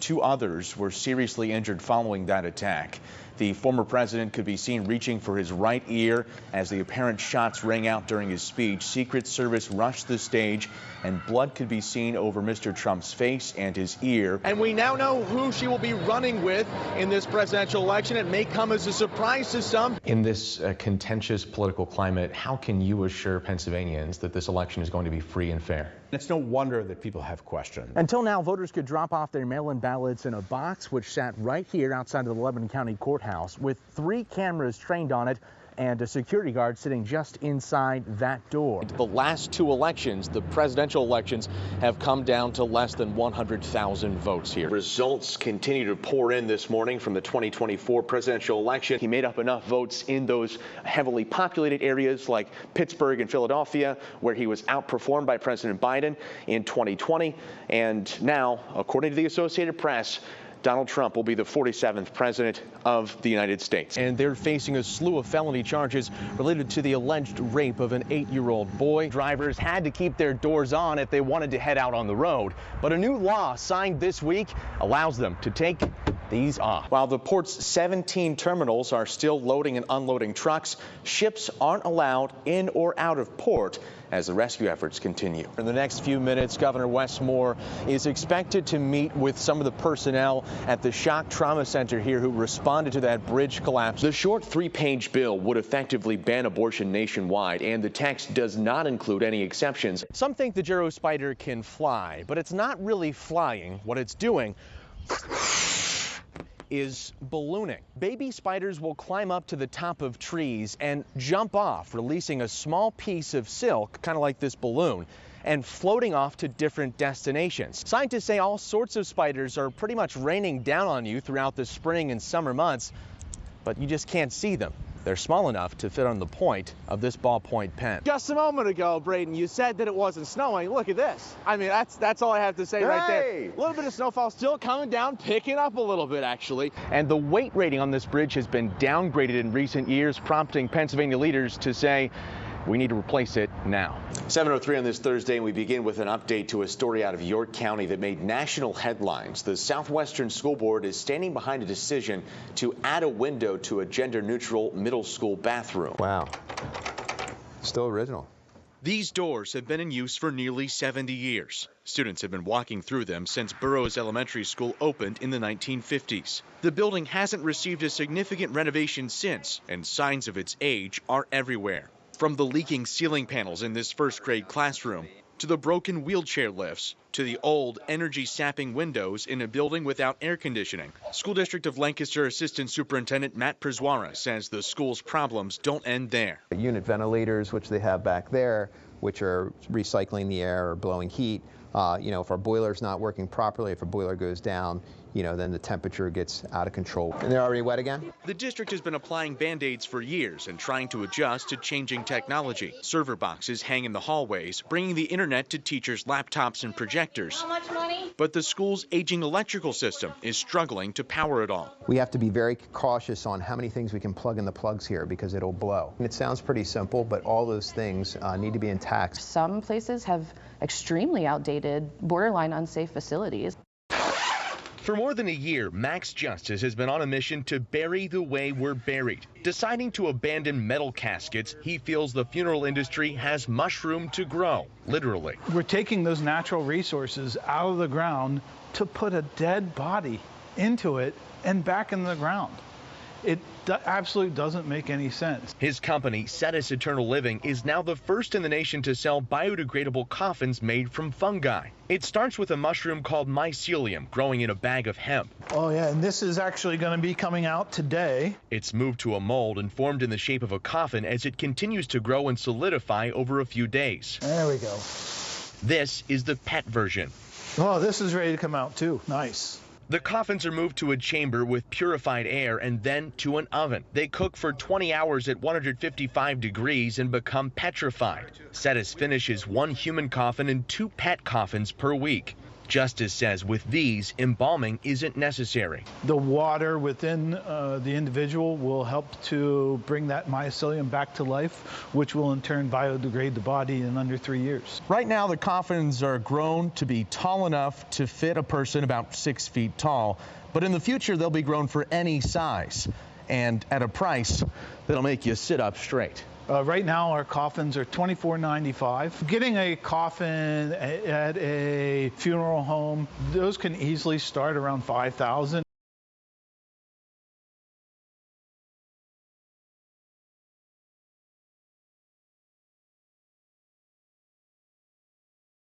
2 others were seriously injured following that attack. The former president could be seen reaching for his right ear as the apparent shots rang out during his speech. Secret Service rushed the stage, and blood could be seen over Mr. Trump's face and his ear. And we now know who she will be running with in this presidential election. It may come as a surprise to some. In this contentious political climate, how can you assure Pennsylvanians that this election is going to be free and fair? It's no wonder that people have questions. Until now, voters could drop off their mail-in ballots in a box which sat right here outside of the Lebanon County Courthouse with 3 cameras trained on it and a security guard sitting just inside that door. The last 2 elections, the presidential elections, have come down to less than 100,000 votes here. Results continue to pour in this morning from the 2024 presidential election. He made up enough votes in those heavily populated areas like Pittsburgh and Philadelphia, where he was outperformed by President Biden in 2020. And now, according to the Associated Press, Donald Trump will be the 47th president of the United States. And they're facing a slew of felony charges related to the alleged rape of an 8-year-old boy. Drivers had to keep their doors on if they wanted to head out on the road. But a new law signed this week allows them to take these off. While the port's 17 terminals are still loading and unloading trucks, ships aren't allowed in or out of port as the rescue efforts continue. In the next few minutes, Governor Wes Moore is expected to meet with some of the personnel at the Shock Trauma Center here who responded to that bridge collapse. The short 3-page bill would effectively ban abortion nationwide, and the text does not include any exceptions. Some think the Gero spider can fly, but it's not really flying. What it's doing is ballooning. Baby spiders will climb up to the top of trees and jump off, releasing a small piece of silk, kind of like this balloon, and floating off to different destinations. Scientists say all sorts of spiders are pretty much raining down on you throughout the spring and summer months, but you just can't see them. They're small enough to fit on the point of this ballpoint pen. Just a moment ago, Braden, you said that it wasn't snowing. Look at this. I mean, that's all I have to say right there. A little bit of snowfall still coming down, picking up a little bit, actually. And the weight rating on this bridge has been downgraded in recent years, prompting Pennsylvania leaders to say, we need to replace it now. 7:03 on this Thursday, and we begin with an update to a story out of York County that made national headlines. The Southwestern School Board is standing behind a decision to add a window to a gender-neutral middle school bathroom. Wow. Still original. These doors have been in use for nearly 70 years. Students have been walking through them since Burroughs Elementary School opened in the 1950s. The building hasn't received a significant renovation since, and signs of its age are everywhere. From the leaking ceiling panels in this first-grade classroom, to the broken wheelchair lifts, to the old, energy-sapping windows in a building without air conditioning. School District of Lancaster Assistant Superintendent Matt Przwara says the school's problems don't end there. Unit ventilators, which they have back there, which are recycling the air or blowing heat. If our boiler's not working properly, if a boiler goes down, then the temperature gets out of control. And they're already wet again? The district has been applying Band-Aids for years and trying to adjust to changing technology. Server boxes hang in the hallways, bringing the internet to teachers' laptops and projectors. How much money? But the school's aging electrical system is struggling to power it all. We have to be very cautious on how many things we can plug in the plugs here because it'll blow. And it sounds pretty simple, but all those things need to be intact. Some places have extremely outdated, borderline unsafe facilities. For more than a year, Max Justice has been on a mission to bury the way we're buried. Deciding to abandon metal caskets, he feels the funeral industry has much room to grow, literally. We're taking those natural resources out of the ground to put a dead body into it and back in the ground. It absolutely doesn't make any sense. His company, Cetus Eternal Living, is now the first in the nation to sell biodegradable coffins made from fungi. It starts with a mushroom called mycelium growing in a bag of hemp. Oh yeah, and this is actually going to be coming out today. It's moved to a mold and formed in the shape of a coffin as it continues to grow and solidify over a few days. There we go. This is the pet version. Oh, this is ready to come out too. Nice. The coffins are moved to a chamber with purified air and then to an oven. They cook for 20 hours at 155 degrees and become petrified. Cetus finishes 1 human coffin and 2 pet coffins per week. Justice says with these, embalming isn't necessary. The water within the individual will help to bring that mycelium back to life, which will in turn biodegrade the body in under 3 years. Right now, the coffins are grown to be tall enough to fit a person about 6 feet tall, but in the future, they'll be grown for any size and at a price that'll make you sit up straight. Right now, our coffins are $24.95. Getting a coffin at a funeral home, those can easily start around $5,000.